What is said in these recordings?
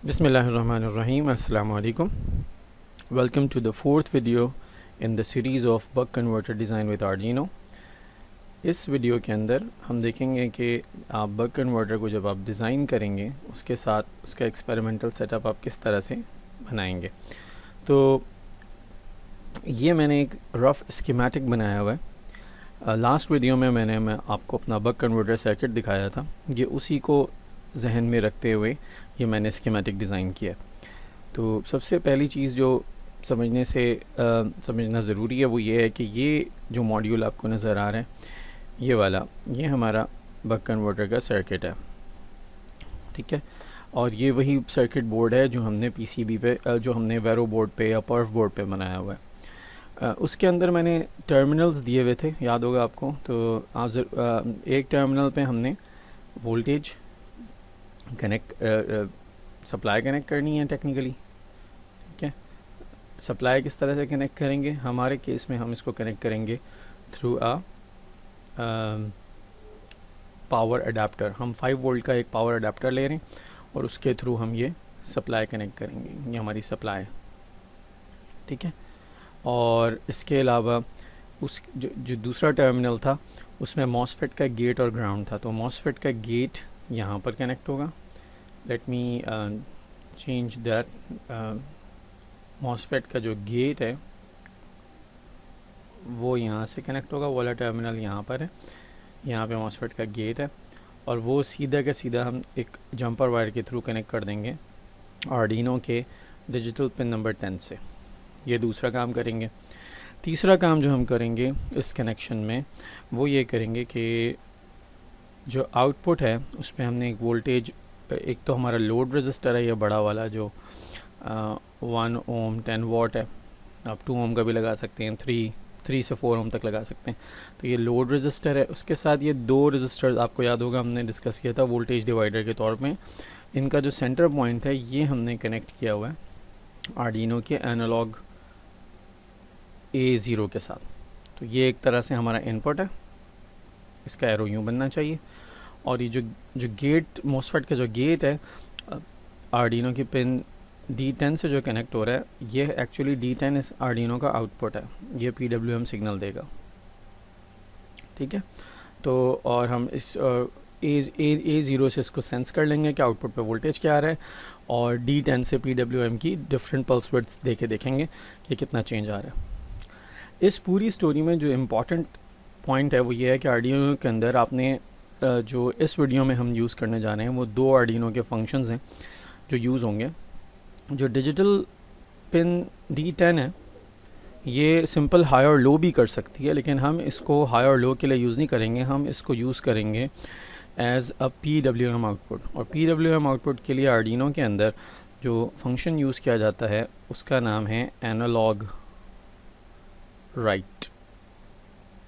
Bismillahirrahmanirrahim. Assalamu alaikum. Welcome to the fourth video in the series of buck converter design with Arduino. इस video के अंदर हम देखेंगे कि आप बक कन्वर्टर को जब आप डिज़ाइन करेंगे उसके साथ उसका एक्सपेरिमेंटल सेटअप आप किस तरह से बनाएंगे। तो ये मैंने एक रफ़ स्कीमेटिक बनाया हुआ है। लास्ट वीडियो में मैंने आपको अपना बक कन्वर्टर सर्किट दिखाया था। ये उसी को जहन में रखते हुए ये मैंने स्कीमेटिक डिज़ाइन किया। तो सबसे पहली चीज़ जो समझना ज़रूरी है वो ये है कि ये जो मॉड्यूल आपको नज़र आ रहा है ये वाला, ये हमारा बक कन्वर्टर का सर्किट है, ठीक है। और ये वही सर्किट बोर्ड है जो हमने पीसीबी पे जो हमने वेरो बोर्ड पे या पर्फ बोर्ड पे बनाया हुआ है। उसके अंदर मैंने टर्मिनल्स दिए हुए थे, याद होगा आपको। तो आप एक टर्मिनल पे हमने वोल्टेज सप्लाई कनेक्ट करनी है टेक्निकली, ठीक है। सप्लाई किस तरह से कनेक्ट करेंगे, हमारे केस में हम इसको कनेक्ट करेंगे थ्रू पावर अडाप्टर। हम 5 वोल्ट का एक पावर अडाप्टर ले रहे हैं और उसके थ्रू हम ये सप्लाई कनेक्ट करेंगे। ये हमारी सप्लाई, ठीक है। और इसके अलावा उस जो दूसरा टर्मिनल था उसमें मॉसफेट का गेट और ग्राउंड था। तो मॉसफेट का गेट यहाँ पर कनेक्ट होगा। Let me change that. MOSFET का जो गेट है वो यहाँ से कनेक्ट होगा, वाला टर्मिनल यहाँ पर है, यहाँ पे मॉसफेट का गेट है और वो सीधा का सीधा हम एक जंपर वायर के थ्रू कनेक्ट कर देंगे आर्डिनो के डिजिटल पिन नंबर 10 से। ये दूसरा काम करेंगे। तीसरा काम जो हम करेंगे इस कनेक्शन में वो ये करेंगे कि जो आउटपुट है उस पर हमने एक वोल्टेज, एक तो हमारा लोड रेजिस्टर है ये बड़ा वाला जो 1 ओम 10 वाट है, आप 2 ओम का भी लगा सकते हैं, 3 से 4 ओम तक लगा सकते हैं। तो ये लोड रेजिस्टर है, उसके साथ ये 2 रेजिस्टर्स आपको याद होगा हमने डिस्कस किया था वोल्टेज डिवाइडर के तौर पे। इनका जो सेंटर पॉइंट है ये हमने कनेक्ट किया हुआ है आर्डिनो के एनालॉग A0 के साथ। तो ये एक तरह से हमारा इनपुट है, इसका एरो यूँ बनना चाहिए। और ये जो गेट मॉसफेट का जो गेट है आर्डिनो की पिन D10 से जो कनेक्ट हो रहा है, ये एक्चुअली D10 इस आर्डिनो का आउटपुट है, ये PWM सिग्नल देगा, ठीक है। तो और हम इस A0 से इसको सेंस कर लेंगे कि आउटपुट पे वोल्टेज क्या आ रहा है और D10 से PWM की डिफरेंट पल्स विड्थ देखेंगे कि कितना चेंज आ रहा है। इस पूरी स्टोरी में जो इम्पॉर्टेंट पॉइंट है वो ये है कि आर्डिनो के अंदर आपने जो इस वीडियो में हम यूज़ करने जा रहे हैं वो 2 आर्डिनो के फंक्शंस हैं जो यूज़ होंगे। जो डिजिटल पिन D10 है ये सिंपल हाई और लो भी कर सकती है, लेकिन हम इसको हाई और लो के लिए यूज़ नहीं करेंगे, हम इसको यूज़ करेंगे एज़ अ PWM आउटपुट। और PWM आउटपुट के लिए आर्डिनो के अंदर जो फंक्शन यूज़ किया जाता है उसका नाम है एनालॉग राइट।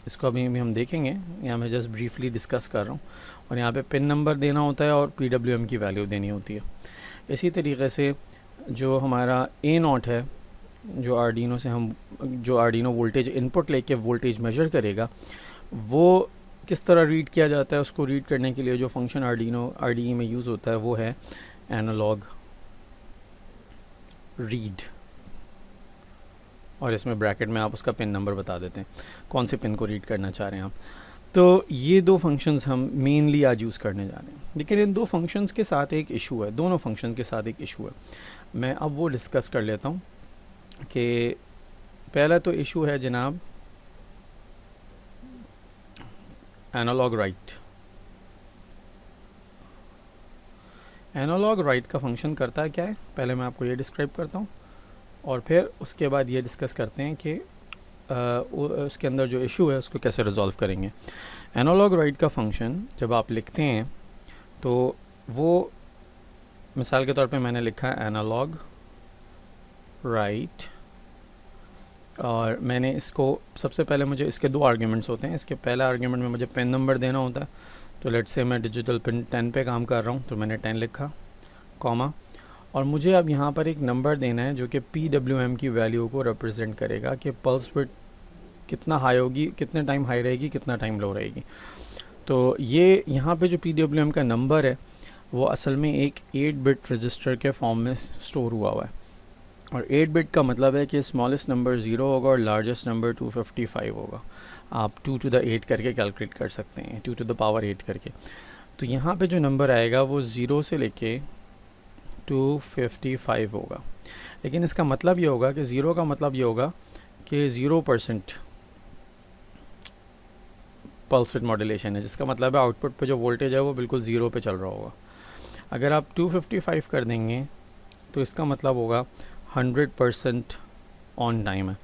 इसको अभी हम देखेंगे, यहाँ मैं जस्ट ब्रीफली डिस्कस कर रहा हूँ। और यहाँ पे पिन नंबर देना होता है और PWM की वैल्यू देनी होती है। इसी तरीके से जो हमारा A0 है, जो आर्डिनो वोल्टेज इनपुट लेके वोल्टेज मेजर करेगा, वो किस तरह रीड किया जाता है, उसको रीड करने के लिए जो फंक्शन आर्डिनो IDE में यूज़ होता है वो है एनालॉग रीड। और इसमें ब्रैकेट में आप उसका पिन नंबर बता देते हैं, कौन से पिन को रीड करना चाह रहे हैं आप। तो ये 2 फंक्शंस हम मेनली आज यूज़ करने जा रहे हैं। लेकिन इन 2 फंक्शंस के साथ एक इशू है, दोनों फंक्शन के साथ एक इशू है। मैं अब वो डिस्कस कर लेता हूँ कि पहला तो इशू है जनाब एनालॉग राइट। एनालॉग राइट का फंक्शन करता है क्या है, पहले मैं आपको ये डिस्क्राइब करता हूँ और फिर उसके बाद ये डिस्कस करते हैं कि उसके अंदर जो इशू है उसको कैसे रिजॉल्व करेंगे। एनालॉग राइट का फंक्शन जब आप लिखते हैं तो वो मिसाल के तौर पे मैंने लिखा है एनालॉग राइट और मैंने इसको सबसे पहले मुझे इसके 2 आर्ग्यूमेंट्स होते हैं। इसके पहला आर्ग्यूमेंट में मुझे पिन नंबर देना होता है। तो लेट्स से मैं डिजिटल पिन 10 पे काम कर रहा हूँ तो मैंने 10 लिखा, कॉमा, और मुझे अब यहाँ पर एक नंबर देना है जो कि PWM की वैल्यू को रिप्रेजेंट करेगा कि पल्स विड्थ कितना हाई होगी, कितने टाइम हाई रहेगी, कितना टाइम लो रहेगी। तो ये यहाँ पे जो PWM का नंबर है वो असल में एक 8 बिट रजिस्टर के फॉर्म में स्टोर हुआ हुआ है। और 8 बिट का मतलब है कि स्मॉलेस्ट नंबर 0 होगा और लार्जेस्ट नंबर 255 होगा। आप 2 to the 8 करके कैलकुलेट कर सकते हैं, 2 to the power 8 करके। तो यहाँ पे जो नंबर आएगा वो 0 से लेके 255 होगा। लेकिन इसका मतलब ये होगा कि 0 का मतलब ये होगा कि 0% पल्स विड्थ मॉड्यूलेशन है, जिसका मतलब है आउटपुट पे जो वोल्टेज है वो बिल्कुल 0 पे चल रहा होगा। अगर आप 255 कर देंगे तो इसका मतलब होगा 100% ऑन टाइम है।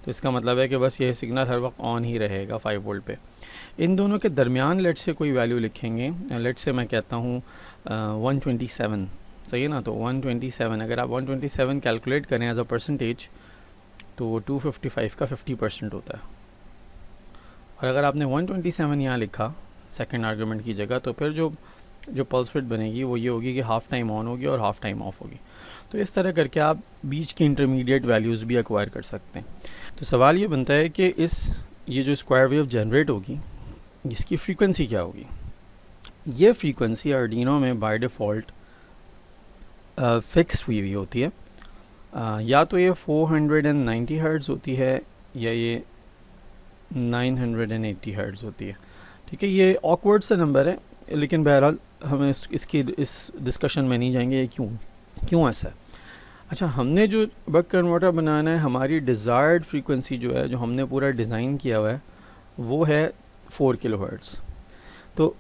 तो इसका मतलब है कि बस ये सिग्नल हर वक्त ऑन ही रहेगा 5 वोल्ट पे। इन दोनों के दरमियान लेट से कोई वैल्यू लिखेंगे, लेट से मैं कहता हूँ 127, सही है ना। तो 127 अगर आप 127 कैलकुलेट करें एज अ परसेंटेज तो 255 का 50% होता है। और अगर आपने 127 यहाँ लिखा सेकेंड आर्गूमेंट की जगह, तो फिर जो पल्स विड्थ बनेगी वो ये होगी कि हाफ़ टाइम ऑन होगी और हाफ़ टाइम ऑफ होगी। तो इस तरह करके आप बीच की इंटरमीडिएट वैल्यूज़ भी एक्वायर कर सकते हैं। तो सवाल ये बनता है कि ये जो स्क्वायर वेव जनरेट होगी इसकी फ्रीक्वेंसी क्या होगी। ये फ्रीक्वेंसी आर्डिनो में बाय डिफ़ॉल्ट फिक्स हुई होती है। या तो ये 490 हर्ट्ज़ होती है या ये 980 हर्ट्ज़ होती है। ठीक है, ये ऑकवर्ड सा नंबर है, लेकिन बहरहाल हमें इस डिस्कशन में नहीं जाएंगे ये क्यों ऐसा है। अच्छा, हमने जो बक कन्वर्टर बनाना है, हमारी डिज़ायर्ड फ्रीक्वेंसी जो है, जो हमने पूरा डिज़ाइन किया हुआ है, वो है 4 किलोहर्ट्ज़। तो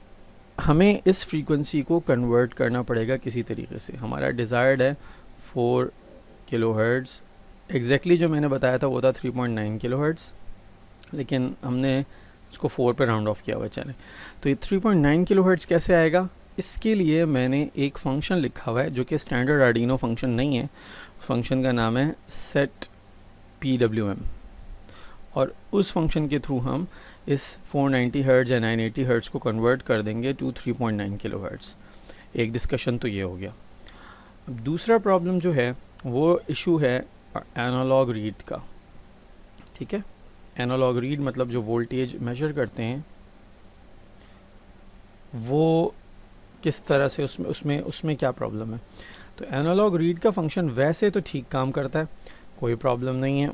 हमें इस फ्रीक्वेंसी को कन्वर्ट करना पड़ेगा किसी तरीके से। हमारा डिज़ायर्ड है 4 किलोहर्ट्ज़। एग्जैक्टली जो मैंने बताया था वो था 3.9 किलोहर्ट्ज़, लेकिन हमने इसको 4 पे राउंड ऑफ किया हुआ है। चलें, तो ये 3.9 किलोहर्ट्ज़ कैसे आएगा, इसके लिए मैंने एक फ़ंक्शन लिखा हुआ है जो कि स्टैंडर्ड आर्डिनो फंक्शन नहीं है। फंक्शन का नाम है सेट PWM, और उस फंक्शन के थ्रू हम इस 490 हर्ट्ज़ या 980 हर्ट्ज़ को कन्वर्ट कर देंगे टू 3.9 किलोहर्ट्ज़। एक डिस्कशन तो ये हो गया। अब दूसरा प्रॉब्लम जो है वो इशू है एनालॉग रीड का। ठीक है, एनालॉग रीड मतलब जो वोल्टेज मेजर करते हैं वो किस तरह से उसमें क्या प्रॉब्लम है। तो एनालॉग रीड का फंक्शन वैसे तो ठीक काम करता है, कोई प्रॉब्लम नहीं है।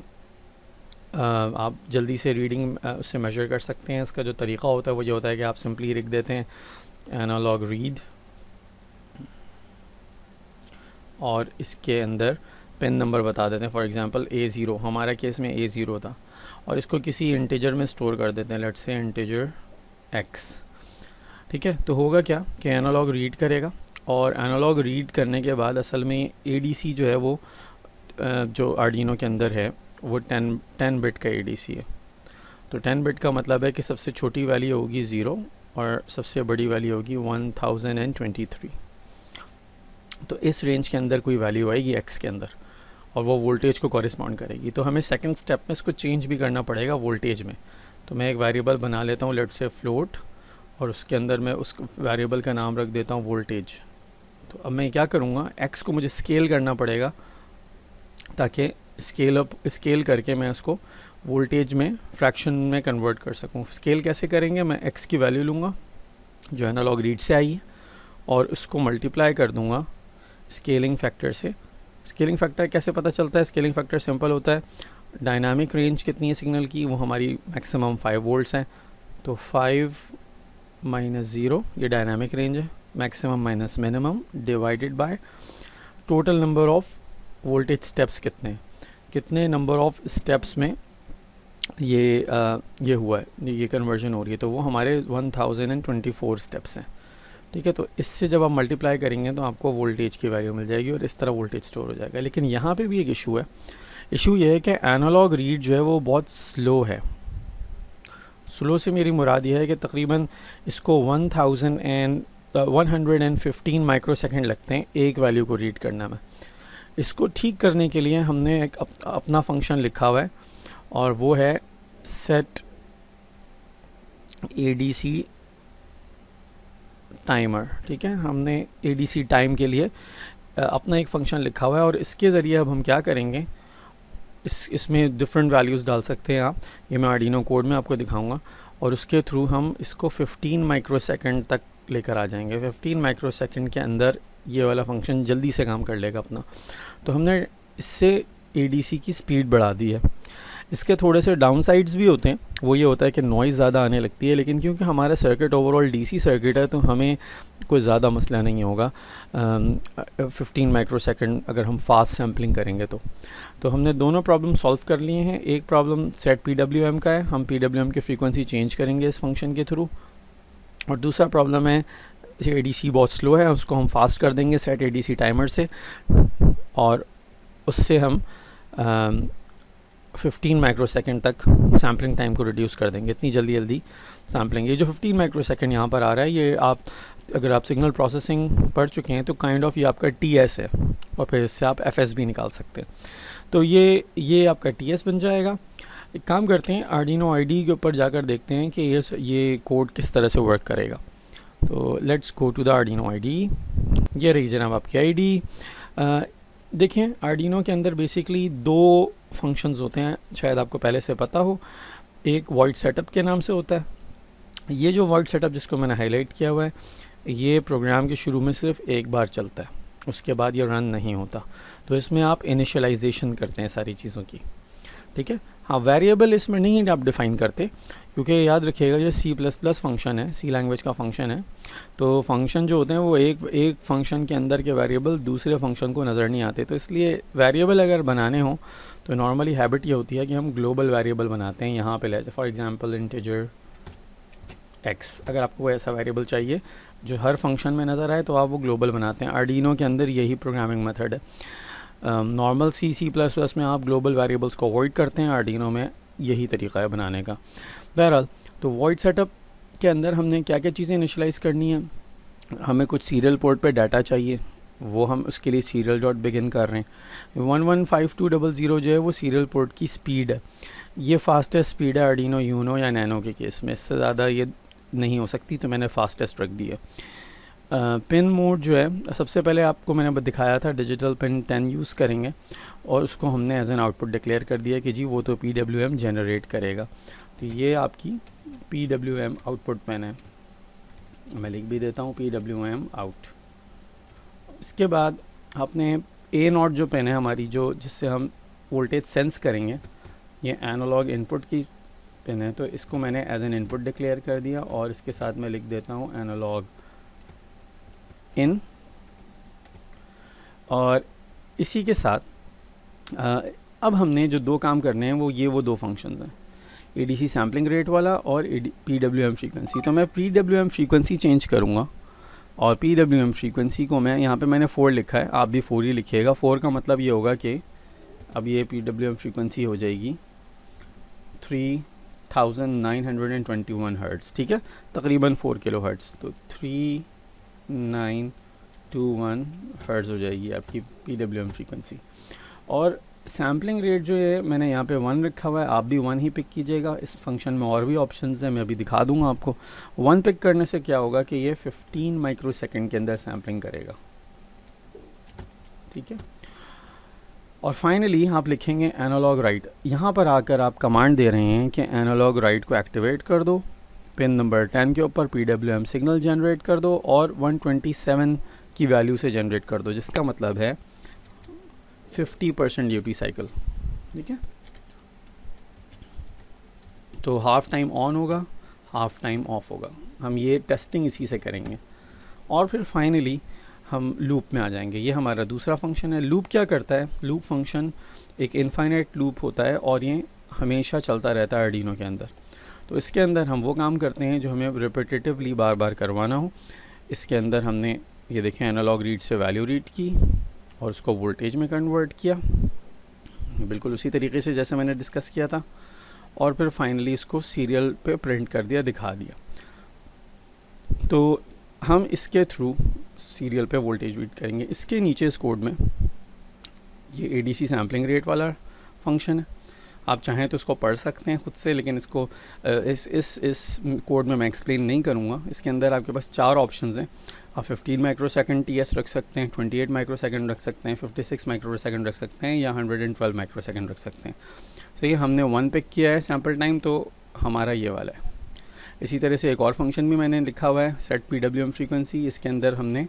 आप जल्दी से रीडिंग उससे मेजर कर सकते हैं। इसका जो तरीक़ा होता है वो ये होता है कि आप सिंपली लिख देते हैं एनालॉग रीड और इसके अंदर पिन नंबर बता देते हैं। फॉर एग्जांपल A0, हमारा केस में A0 था, और इसको किसी इंटीजर में स्टोर कर देते हैं, लेट्स से इंटीजर X। ठीक है, तो होगा क्या कि एनालॉग रीड करेगा, और एनालॉग रीड करने के बाद असल में ADC जो है वो जो आर्डिनो के अंदर है वो 10 बिट का ADC है। तो 10 बिट का मतलब है कि सबसे छोटी वैल्यू होगी 0 और सबसे बड़ी वैल्यू होगी 1023। तो इस रेंज के अंदर कोई वैल्यू आएगी X के अंदर, और वो वोल्टेज को कॉरिस्पॉन्ड करेगी। तो हमें सेकंड स्टेप में इसको चेंज भी करना पड़ेगा वोल्टेज में। तो मैं एक वेरिएबल बना लेता हूँ, लेट्स से फ्लोट, और उसके अंदर मैं उस वेरिएबल का नाम रख देता हूँ वोल्टेज। तो अब मैं क्या करूँगा, X को मुझे स्केल करना पड़ेगा ताकि स्केल करके मैं उसको वोल्टेज में फ्रैक्शन में कन्वर्ट कर सकूँ। स्केल कैसे करेंगे, मैं X की वैल्यू लूँगा जो एनालॉग रीड से आई है और उसको मल्टीप्लाई कर दूँगा स्केलिंग फैक्टर से। स्केलिंग फैक्टर कैसे पता चलता है, स्केलिंग फैक्टर सिंपल होता है, डायनामिक रेंज कितनी है सिग्नल की, वो हमारी मैक्सिमम 5 वोल्ट्स हैं। तो 5 माइनस 0 ये डायनामिक रेंज है, maximum minus minimum divided by total number of voltage steps कितने नंबर ऑफ स्टेप्स में ये हुआ है, ये कन्वर्जन हो रही है। तो वो हमारे 1024 स्टेप्स हैं। ठीक है, तो इससे जब आप मल्टीप्लाई करेंगे तो आपको वोल्टेज की वैल्यू मिल जाएगी और इस तरह वोल्टेज स्टोर हो जाएगा। लेकिन यहाँ पे भी एक इशू है। इशू ये है कि एनालॉग रीड जो है वो बहुत स्लो है। स्लो से मेरी मुराद ये है कि तकरीबन इसको 115 माइक्रोसेकंड लगते हैं एक वैल्यू को रीड करने में। इसको ठीक करने के लिए हमने एक अपना फंक्शन लिखा हुआ है, और वो है सेट ADC टाइमर। ठीक है, हमने ADC टाइम के लिए अपना एक फ़ंक्शन लिखा हुआ है, और इसके ज़रिए अब हम क्या करेंगे, इसमें डिफरेंट वैल्यूज़ डाल सकते हैं आप। ये मैं आर्डिनो कोड में आपको दिखाऊंगा, और उसके थ्रू हम इसको 15 माइक्रोसेकंड तक लेकर आ जाएंगे। 15 माइक्रोसेकंड के अंदर ये वाला फंक्शन जल्दी से काम कर लेगा अपना। तो हमने इससे ADC की स्पीड बढ़ा दी है। इसके थोड़े से डाउन साइड्स भी होते हैं, वो ये होता है कि नॉइज़ ज़्यादा आने लगती है, लेकिन क्योंकि हमारा सर्किट ओवरऑल DC सर्किट है तो हमें कोई ज़्यादा मसला नहीं होगा 15 माइक्रोसेकंड अगर हम फास्ट सैम्पलिंग करेंगे तो हमने दोनों प्रॉब्लम सॉल्व कर लिए हैं। एक प्रॉब्लम सेट PWM का है, हम PWM की फ्रीक्वेंसी चेंज करेंगे इस फंक्शन के थ्रू, और दूसरा प्रॉब्लम है ADC बहुत स्लो है, उसको हम फास्ट कर देंगे सेट ADC टाइमर से, और उससे हम 15 माइक्रोसेकंड तक सैम्पलिंग टाइम को रिड्यूस कर देंगे। इतनी जल्दी सैम्पलिंग, ये जो 15 माइक्रोसेकंड यहाँ पर आ रहा है, ये आप अगर आप सिग्नल प्रोसेसिंग पढ़ चुके हैं तो काइंड ऑफ ये आपका TS है, और फिर इससे आप FS भी निकाल सकते हैं। तो ये आपका TS बन जाएगा। एक काम करते हैं, आर्डिनो IDE के ऊपर जाकर देखते हैं कि ये कोड किस तरह से वर्क करेगा। तो let's go to the Arduino IDE। ये रही जनाब आपकी IDE। देखें, आर्डिनो के अंदर बेसिकली दो फंक्शंस होते हैं, शायद आपको पहले से पता हो। एक वॉइड सेटअप के नाम से होता है। ये जो वॉइड सेटअप जिसको मैंने हाईलाइट किया हुआ है, ये प्रोग्राम के शुरू में सिर्फ एक बार चलता है, उसके बाद ये रन नहीं होता। तो इसमें आप इनिशियलाइजेशन करते हैं सारी चीज़ों की, ठीक है। हाँ, वेरिएबल इसमें नहीं आप डिफ़ाइन करते, क्योंकि याद रखिएगा ये C++ फंक्शन है, C लैंग्वेज का फंक्शन है। तो फंक्शन जो होते हैं वो एक फंक्शन के अंदर के वेरिएबल दूसरे फंक्शन को नज़र नहीं आते। तो इसलिए वेरिएबल अगर बनाने हो तो नॉर्मली हैबिट ये होती है कि हम ग्लोबल वेरिएबल बनाते हैं। यहाँ पे ले फॉर एग्जांपल इंटीजर x, अगर आपको कोई ऐसा वेरिएबल चाहिए जो हर फंक्शन में नज़र आए तो आप वो ग्लोबल बनाते हैं। आर्डिनो के अंदर यही प्रोग्रामिंग मेथड है। नॉर्मल C++ में आप ग्लोबल वेरिएबल्स को अवॉइड करते हैं, आर्डिनो में यही तरीका है बनाने का। बहरहाल, तो वॉइड सेटअप के अंदर हमने क्या क्या चीज़ें इनिशियलाइज़ करनी है। हमें कुछ सीरियल पोर्ट पे डाटा चाहिए, वो हम उसके लिए सीरियल डॉट बिगिन कर रहे हैं। 115200 जो है वो सीरियल पोर्ट की स्पीड है, ये फास्टेस्ट स्पीड है आर्डिनो यूनो या नैनो के केस में, इससे ज़्यादा ये नहीं हो सकती, तो मैंने फास्टेस्ट रख दी है। पिन मोड जो है, सबसे पहले आपको मैंने दिखाया था डिजिटल पिन 10 यूज़ करेंगे, और उसको हमने एज एन आउटपुट डिक्लेयर कर दिया कि जी वो तो PWM जनरेट करेगा। तो ये आपकी PWM आउटपुट पिन है, मैं लिख भी देता हूँ PWM आउट। इसके बाद आपने A0 जो पिन है हमारी, जो जिससे हम वोल्टेज सेंस करेंगे, ये एनालॉग इनपुट की पिन है, तो इसको मैंने एज एन इनपुट डिक्लेयर कर दिया, और इसके साथ मैं लिख देता हूँ एनालॉग इन। और इसी के साथ अब हमने जो दो काम करने हैं वो दो फंक्शंस हैं, ADC सैम्पलिंग रेट वाला और PWM फ्रीक्वेंसी। तो मैं PWM फ्रीक्वेंसी चेंज करूँगा, और PWM फ्रीक्वेंसी को मैं यहाँ पे मैंने 4 लिखा है, आप भी 4 ही लिखिएगा। 4 का मतलब ये होगा कि अब ये PWM फ्रीक्वेंसी हो जाएगी 3921 हर्ट्ज़, ठीक है, तकरीबन 4 किलो हर्ट्ज़। तो 3921 हर्ट्ज़ हो जाएगी आपकी PWM फ्रीक्वेंसी। और सैम्पलिंग रेट जो है मैंने यहाँ पे 1 रखा हुआ है, आप भी 1 ही पिक कीजिएगा। इस फंक्शन में और भी ऑप्शंस हैं, मैं अभी दिखा दूंगा आपको। 1 पिक करने से क्या होगा कि ये 15 माइक्रोसेकंड के अंदर सैम्पलिंग करेगा, ठीक है। और फाइनली आप लिखेंगे एनालॉग राइट। यहाँ पर आकर आप कमांड दे रहे हैं कि एनालॉग राइट को एक्टिवेट कर दो, पिन नंबर 10 के ऊपर PWM सिग्नल जनरेट कर दो, और 127 की वैल्यू से जनरेट कर दो, जिसका मतलब है 50% ड्यूटी साइकिल, ठीक है। तो हाफ टाइम ऑन होगा, हाफ टाइम ऑफ होगा। हम ये टेस्टिंग इसी से करेंगे, और फिर फाइनली हम लूप में आ जाएंगे। ये हमारा दूसरा फंक्शन है। लूप क्या करता है? लूप फंक्शन एक इनफाइनाइट लूप होता है, और ये हमेशा चलता रहता है आर्डिनो के अंदर। तो इसके अंदर हम वो काम करते हैं जो हमें रिपीटेटिवली बार बार करवाना हो। इसके अंदर हमने ये देखें एनालॉग रीड से वैल्यू रीड की, और उसको वोल्टेज में कन्वर्ट किया, बिल्कुल उसी तरीके से जैसे मैंने डिस्कस किया था, और फिर फाइनली इसको सीरियल पे प्रिंट कर दिया, दिखा दिया। तो हम इसके थ्रू सीरियल पे वोल्टेज रीड करेंगे। इसके नीचे इस कोड में ये ADC सैम्पलिंग रेट वाला फंक्शन है, आप चाहें तो इसको पढ़ सकते हैं खुद से, लेकिन इसको इस कोड में मैं एक्सप्लेन नहीं करूँगा। इसके अंदर आपके पास 4 ऑप्शंस हैं। आप 15 माइक्रोसेकंड TS रख सकते हैं, 28 माइक्रोसेकंड रख सकते हैं, 56 माइक्रोसेकंड रख सकते हैं, या 112 माइक्रोसेकंड रख सकते हैं। तो ये हमने 1 पिक किया है सैम्पल टाइम, तो हमारा ये वाला है। इसी तरह से एक और फंक्शन भी मैंने लिखा हुआ है, सेट PWM फ्रीक्वेंसी। इसके अंदर हमने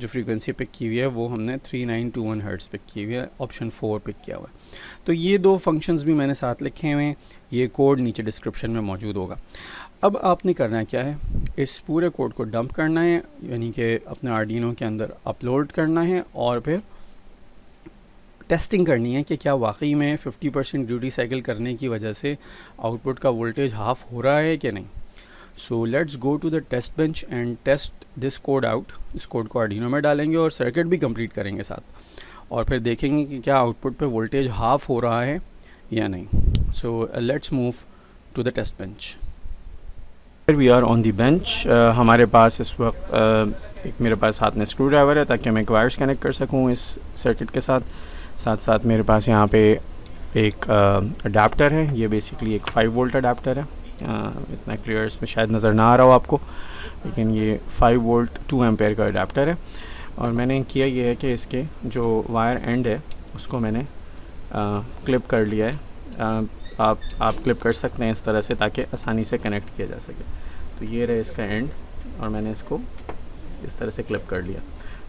जो फ्रीक्वेंसी पिक की हुई है वो हमने 3921 हर्ट्ज़ पिक की हुई है, ऑप्शन 4 पिक किया हुआ है। तो ये दो फंक्शंस भी मैंने साथ लिखे हुए हैं, ये कोड नीचे डिस्क्रिप्शन में मौजूद होगा। अब आपने करना क्या है, इस पूरे कोड को डंप करना है, यानी कि अपने आर्डिनो के अंदर अपलोड करना है और फिर टेस्टिंग करनी है कि क्या वाकई में 50% ड्यूटी साइकिल करने की वजह से आउटपुट का वोल्टेज हाफ हो रहा है कि नहीं। So let's go to the test bench and test this code out. इस कोड को आर्डिनो में डालेंगे और सर्किट भी कंप्लीट करेंगे साथ, और फिर देखेंगे कि क्या आउटपुट पे वोल्टेज हाफ हो रहा है या नहीं। So let's move to the test bench. We are on the bench. हमारे पास इस वक्त एक मेरे पास हाथ में स्क्रू ड्राइवर है ताकि मैं एक वायर्स कनेक्ट कर सकूँ इस सर्किट के साथ। साथ साथ मेरे पास यहाँ पे एक अडाप्टर है, ये बेसिकली एक 5 वोल्ट अडाप्टर है। इतना क्लियर इसमें शायद नज़र ना आ रहा हो आपको, लेकिन ये 5 वोल्ट 2 एम्पेयर का अडाप्टर है। और मैंने किया ये है कि इसके जो वायर एंड है उसको मैंने क्लिप कर लिया है। आप क्लिप कर सकते हैं इस तरह से ताकि आसानी से कनेक्ट किया जा सके। तो ये रहे इसका एंड और मैंने इसको इस तरह से क्लिप कर लिया,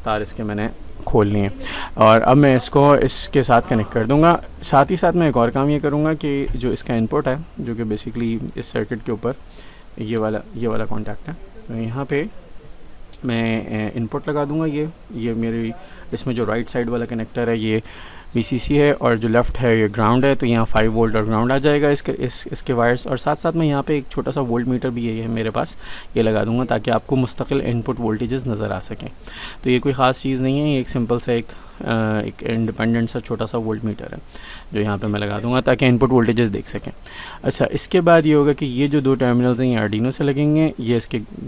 तार इसके मैंने खोल लिए और अब मैं इसको इसके साथ कनेक्ट कर दूंगा। साथ ही साथ मैं एक और काम ये करूँगा कि जो इसका इनपुट है, जो कि बेसिकली इस सर्किट के ऊपर ये वाला कॉन्टैक्ट है, तो यहाँ पे मैं इनपुट लगा दूंगा। ये मेरी इसमें जो राइट साइड वाला कनेक्टर है ये VCC है और जो लेफ़्ट है ये ग्राउंड है। तो यहाँ 5 वोल्ट और ग्राउंड आ जाएगा इसके वायर्स। और साथ साथ में यहाँ पे एक छोटा सा वोल्ट मीटर भी है मेरे पास, ये लगा दूंगा ताकि आपको मुस्तकिल इनपुट वोल्टेजेस नज़र आ सकें। तो ये कोई ख़ास चीज़ नहीं है, ये एक सिंपल सा एक इंडिपेंडेंट सा छोटा सा वोल्ट मीटर है जो यहाँ पे मैं लगा दूंगा ताकि इनपुट वोल्टेजेस देख सकें। अच्छा, इसके बाद ये होगा कि ये जो 2 टर्मिनल्स हैं ये आर्डिनो से लगेंगे, ये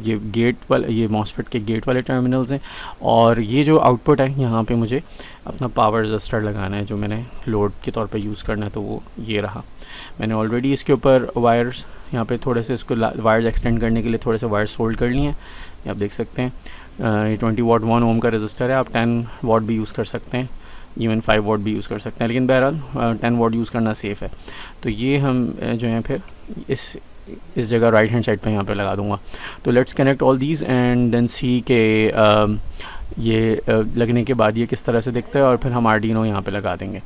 गेट वाले, ये मॉसफेट के गेट वाले टर्मिनल्स हैं। और ये जो आउटपुट है यहाँ पे मुझे अपना पावर रजिस्टर लगाना है जो मैंने लोड के तौर पे यूज़ करना है, तो वो ये रहा। मैंने ऑलरेडी इसके ऊपर वायर्स यहाँ पे थोड़े से इसको वायर्स एक्सटेंड करने के लिए थोड़े से वायर्स सोल्ड कर लिए हैं, ये आप देख सकते हैं। ये 20 वाट 1 ओम का रजिस्टर है, आप 10 वाट भी यूज़ कर सकते हैं, इवन 5 वाट भी यूज़ कर सकते हैं, लेकिन बहरहाल 10 वाट यूज़ करना सेफ़ है। तो ये हम जो है फिर इस जगह राइट हैंड साइड पे यहाँ पे लगा दूँगा। तो let's connect all these and then see के ये लगने के बाद ये किस तरह से दिखता है, और फिर हम आर्डिनो यहाँ पे लगा देंगे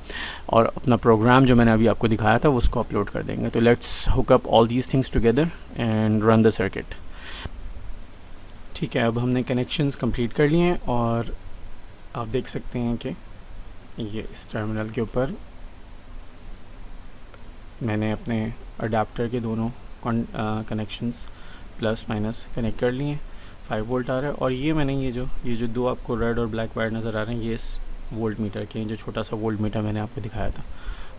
और अपना प्रोग्राम जो मैंने अभी आपको दिखाया था उसको अपलोड कर देंगे। तो let's hook up all these things together and run the circuit. ठीक है, अब हमने कनेक्शंस कंप्लीट कर लिए हैं और आप देख सकते हैं कि ये इस टर्मिनल के ऊपर मैंने अपने अडाप्टर के दोनों कनेक्शंस प्लस माइनस कनेक्ट कर लिए हैं। 5 वोल्ट आ रहा है और ये मैंने ये जो 2 आपको रेड और ब्लैक वायर नज़र आ रहे हैं ये इस वोल्ट मीटर के, जो छोटा सा वोल्ट मीटर मैंने आपको दिखाया था।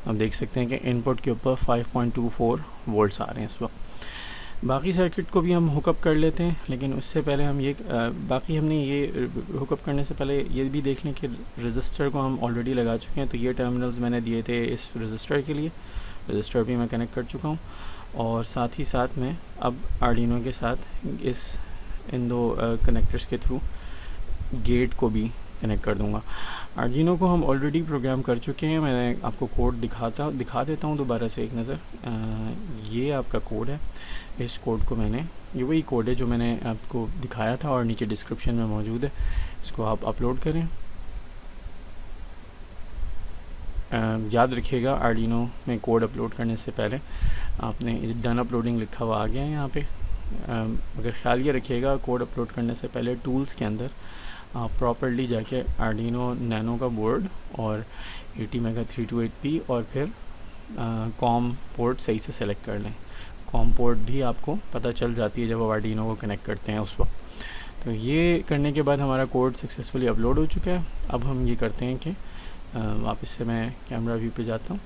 आप देख सकते हैं कि इनपुट के ऊपर 5.24 वोल्ट्स आ रहे हैं इस वक्त। बाकी सर्किट को भी हम हुकअप कर लेते हैं, लेकिन उससे पहले हम बाकी हमने ये हुकअप करने से पहले ये भी देख लें कि रजिस्टर को हम ऑलरेडी लगा चुके हैं। तो ये टर्मिनल्स मैंने दिए थे इस रजिस्टर के लिए, रजिस्टर भी मैं कनेक्ट कर चुका हूँ। और साथ ही साथ मैं अब आर्डिनो के साथ इन 2 कनेक्टर्स के थ्रू गेट को भी कनेक्ट कर दूंगा। आर्डिनो को हम ऑलरेडी प्रोग्राम कर चुके हैं, मैं आपको कोड दिखा देता हूँ दोबारा से एक नज़र। ये आपका कोड है, इस कोड को मैंने, ये वही कोड है जो मैंने आपको दिखाया था और नीचे डिस्क्रिप्शन में मौजूद है, इसको आप अपलोड करें। याद रखिएगा आर्डिनो में कोड अपलोड करने से पहले आपने डन अपलोडिंग लिखा हुआ आ गया है यहाँ पे, मगर ख्याल ये रखिएगा कोड अपलोड करने से पहले टूल्स के अंदर आप प्रॉपर्ली जाके आर्डिनो नैनो का बोर्ड और ATmega 328P और फिर कॉम पोर्ट सही से सेलेक्ट कर लें। कॉम पोर्ट भी आपको पता चल जाती है जब आप आर्डिनो को कनेक्ट करते हैं उस वक्त। तो ये करने के बाद हमारा कोड सक्सेसफुली अपलोड हो चुका है। अब हम ये करते हैं कि वापस से मैं कैमरा व्यू पे जाता हूँ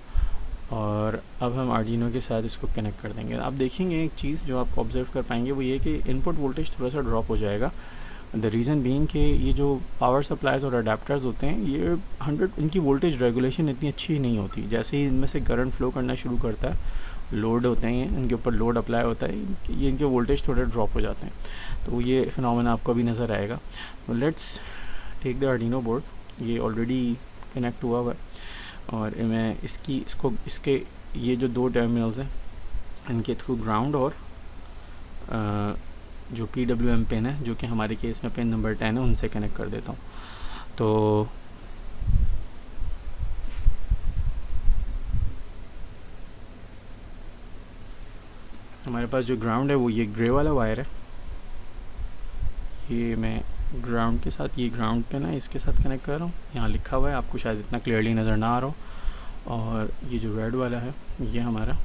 और अब हम आर्डिनो के साथ इसको कनेक्ट कर देंगे। आप देखेंगे एक चीज़ जो आप ऑब्जर्व कर पाएंगे वो ये कि इनपुट वोल्टेज थोड़ा सा ड्रॉप हो जाएगा। द रीज़न बीइंग कि ये जो पावर सप्लाईज और अडेप्टर्स होते हैं ये 100 इनकी वोल्टेज रेगुलेशन इतनी अच्छी नहीं होती। जैसे ही इनमें से करंट फ्लो करना शुरू करता है, लोड होते हैं, इनके ऊपर लोड अप्लाई होता है, ये इनके वोल्टेज थोड़े ड्रॉप हो जाते हैं। तो ये फिनोमेना आपको भी नज़र आएगा। Let's take the Arduino board, ये ऑलरेडी कनेक्ट हुआ है और मैं इसके ये जो 2 टर्मिनल्स हैं इनके थ्रू ग्राउंड और जो PWM पिन है, जो कि हमारे केस में पिन नंबर 10 है, उनसे कनेक्ट कर देता हूँ। तो हमारे पास जो ग्राउंड है वो ये ग्रे वाला वायर है, ये मैं ग्राउंड के साथ, ये ग्राउंड पिन है, इसके साथ कनेक्ट कर रहा हूँ। यहाँ लिखा हुआ है, आपको शायद इतना क्लियरली नज़र ना आ रहा हो। और ये जो रेड वाला है ये हमारा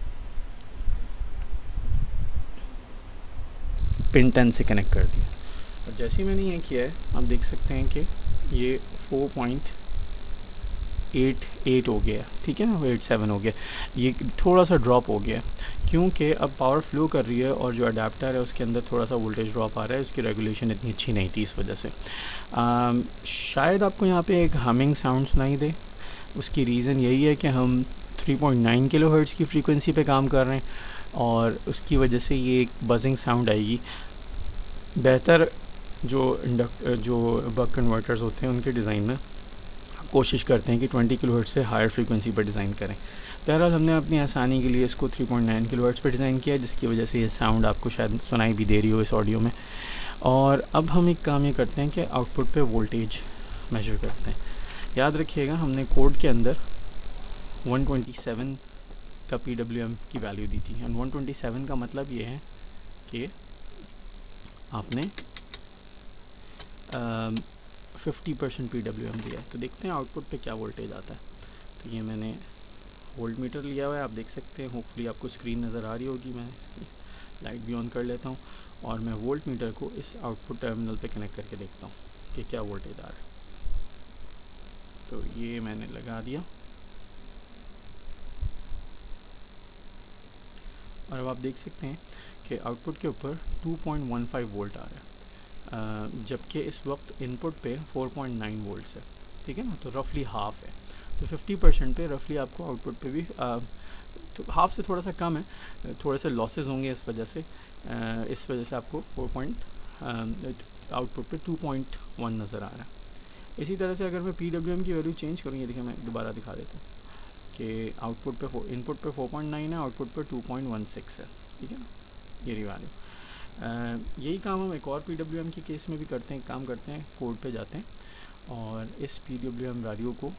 पिन 10 से कनेक्ट कर दिया। और जैसे ही मैंने ये किया है, आप देख सकते हैं कि ये 4.88 हो गया, ठीक है ना, 87 हो गया। ये थोड़ा सा ड्रॉप हो गया क्योंकि अब पावर फ्लो कर रही है और जो अडेप्टर है उसके अंदर थोड़ा सा वोल्टेज ड्रॉप आ रहा है, उसकी रेगुलेशन इतनी अच्छी नहीं थी, इस वजह से। शायद आपको यहाँ पे एक हमिंग साउंड सुनाई दे। उसकी रीज़न यही है कि हम 3.9 किलोहर्ट्ज़ की फ्रीक्वेंसी पे काम कर रहे हैं और उसकी वजह से ये एक बजिंग साउंड आएगी। बेहतर जो बक कन्वर्टर्स होते हैं उनके डिज़ाइन में कोशिश करते हैं कि 20 किलोहर्ट्ज़ से हायर फ्रीक्वेंसी पर डिज़ाइन करें। बहरहाल हमने अपनी आसानी के लिए इसको 3.9 किलोहर्ट्ज़ पर डिज़ाइन किया, जिसकी वजह से ये साउंड आपको शायद सुनाई भी दे रही हो इस ऑडियो में। और अब हम एक काम ये करते हैं कि आउटपुट पे वोल्टेज मेजर करते हैं। याद रखिएगा, हमने कोड के अंदर 127 का PWM की वैल्यू दी थी। एंड 127 का मतलब ये है कि आपने 50% PWM दिया है। तो देखते हैं आउटपुट पे क्या वोल्टेज आता है। तो ये मैंने वोल्ट मीटर लिया हुआ है, आप देख सकते हैं। होपफुली आपको स्क्रीन नज़र आ रही होगी। मैं इसकी लाइट भी ऑन कर लेता हूँ और मैं वोल्ट मीटर को इस आउटपुट टर्मिनल पे कनेक्ट करके देखता हूँ कि क्या वोल्टेज आ रहा है। तो ये मैंने लगा दिया और अब आप देख सकते हैं कि आउटपुट के ऊपर 2.15 वोल्ट आ रहा है, जबकि इस वक्त इनपुट पे 4.9 वोल्ट्स है, ठीक है ना। तो रफली हाफ है। तो 50% पे रफली आपको आउटपुट पे भी तो हाफ से थोड़ा सा कम है, थोड़े से लॉसेस होंगे इस वजह से आपको आउटपुट पे 2.1 नज़र आ रहा है। इसी तरह से अगर मैं PWM की वैल्यू चेंज करूँ, ये देखिए मैं दोबारा दिखा देता हूँ कि आउटपुट पे इनपुट पे 4.9 है, आउटपुट पे 2.16 है, ठीक है ना, ये रही वैल्यू। यही काम हम एक और PWM के केस में भी करते हैं, कोड पे जाते हैं और इस PWM वैल्यू को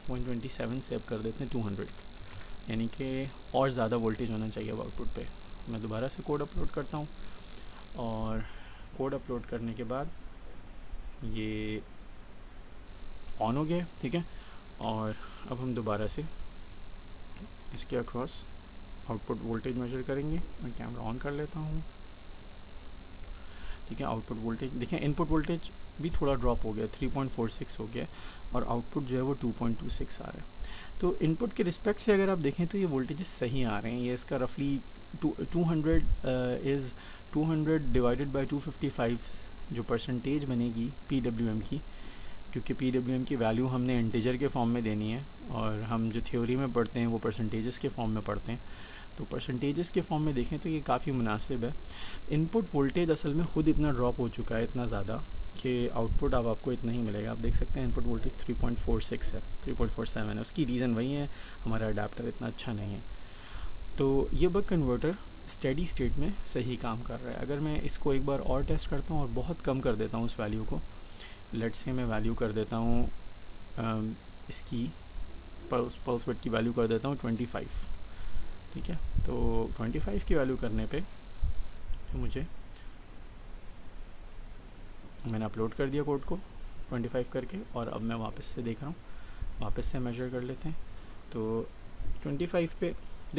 127 सेव कर देते हैं 200, यानी कि और ज़्यादा वोल्टेज होना चाहिए अब आउटपुट पे। मैं दोबारा से कोड अपलोड करता हूँ और कोड अपलोड करने के बाद ये ऑन हो गया, ठीक है। और अब हम दोबारा से इसके अक्रॉस आउटपुट वोल्टेज मेजर करेंगे। मैं कैमरा ऑन कर लेता हूँ, ठीक है। आउटपुट वोल्टेज देखें, इनपुट वोल्टेज भी थोड़ा ड्रॉप हो गया, 3.46 हो गया और आउटपुट जो है वो 2.26 आ रहा है। तो इनपुट के रिस्पेक्ट से अगर आप देखें तो ये वोल्टेजेस सही आ रहे हैं। ये इसका रफली 200 डिवाइडेड बाई 255 जो परसेंटेज बनेगी PWM की, क्योंकि PWM की वैल्यू हमने इंटीजर के फॉर्म में देनी है और हम जो थ्योरी में पढ़ते हैं वो परसेंटेजेस के फॉर्म में पढ़ते हैं। तो परसेंटेजेस के फॉर्म में देखें तो ये काफ़ी मुनासिब है। इनपुट वोल्टेज असल में ख़ुद इतना ड्रॉप हो चुका है, इतना ज़्यादा कि आउटपुट अब आपको इतना ही मिलेगा। आप देख सकते हैं इनपुट वोल्टेज 3.46 है, 3.47 है। उसकी रीज़न वही है, हमारा अडेप्टर इतना अच्छा नहीं है। तो ये बक कन्वर्टर स्टेडी स्टेट में सही काम कर रहा है। अगर मैं इसको एक बार और टेस्ट करता हूँ और बहुत कम कर देता हूँ उस वैल्यू को, लेट्स से मैं वैल्यू कर देता हूँ इसकी पल्स विड्थ की वैल्यू कर देता हूँ 25, ठीक है। तो 25 की वैल्यू करने पे तो मैंने अपलोड कर दिया कोड को 25 करके और अब मैं वापस से देख रहा हूँ, वापस से मेजर कर लेते हैं। तो 25 पे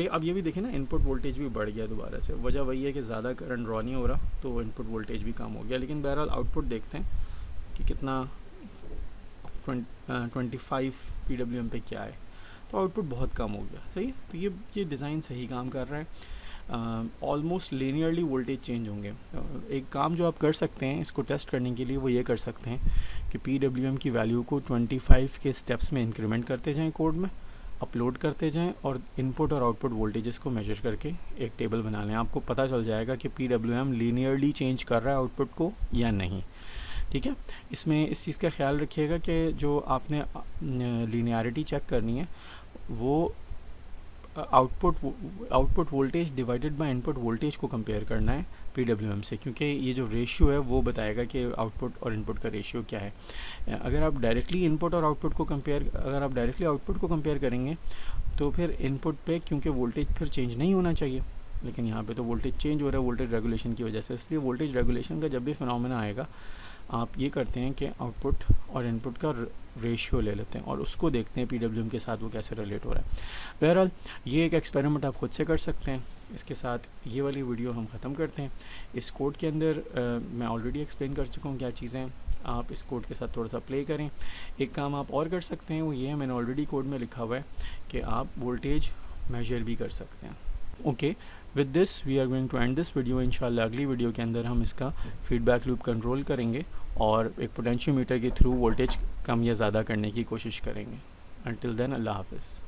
अब ये भी देखें ना, इनपुट वोल्टेज भी बढ़ गया दोबारा से। वजह वही है कि ज़्यादा करंट ड्रॉ नहीं हो रहा, तो इनपुट वोल्टेज भी कम हो गया। लेकिन बहरहाल आउटपुट देखते हैं कि कितना 25 PWM पे क्या है। तो आउटपुट बहुत कम हो गया, सही है। तो ये डिज़ाइन सही काम कर रहा है। ऑलमोस्ट लीनियरली वोल्टेज चेंज होंगे। एक काम जो आप कर सकते हैं इसको टेस्ट करने के लिए, वो ये कर सकते हैं कि PWM की वैल्यू को 25 के स्टेप्स में इंक्रीमेंट करते जाएं, कोड में अपलोड करते जाएं और इनपुट और आउटपुट वोल्टेजेस को मेजर करके एक टेबल बना लें। आपको पता चल जाएगा कि PWM लीनियरली चेंज कर रहा है आउटपुट को या नहीं, ठीक है। इसमें इस चीज़ का ख्याल रखिएगा कि जो आपने लीनियरिटी चेक करनी है वो output voltage divided by input voltage को कंपेयर करना है PWM से, क्योंकि ये जो रेशियो है वो बताएगा कि आउटपुट और इनपुट का रेशियो क्या है। अगर आप डायरेक्टली इनपुट और आउटपुट को कंपेयर करेंगे तो फिर इनपुट पे क्योंकि वोल्टेज फिर चेंज नहीं होना चाहिए, लेकिन यहाँ पे तो वोल्टेज चेंज हो रहा है वोल्टेज रेगुलेशन की वजह से। इसलिए वोल्टेज रेगुलेशन का जब भी फिनोमेना आएगा आप ये करते हैं कि आउटपुट और इनपुट का रेशियो ले लेते हैं और उसको देखते हैं PWM के साथ वो कैसे रिलेट हो रहा है। बहरहाल ये एक एक्सपेरिमेंट आप ख़ुद से कर सकते हैं। इसके साथ ये वाली वीडियो हम ख़त्म करते हैं। इस कोड के अंदर मैं ऑलरेडी एक्सप्लेन कर चुका हूँ क्या चीज़ें हैं। आप इस कोड के साथ थोड़ा सा प्ले करें। एक काम आप और कर सकते हैं, वो ये है, मैंने ऑलरेडी कोड में लिखा हुआ है कि आप वोल्टेज मेजर भी कर सकते हैं। Okay, with this we are going to end this video. इंशाल्लाह अगली वीडियो के अंदर हम इसका फीडबैक लूप कंट्रोल करेंगे और एक पोटेंशियोमीटर के थ्रू वोल्टेज कम या ज़्यादा करने की कोशिश करेंगे। अंटिल देन, अल्लाह हाफ़िज़।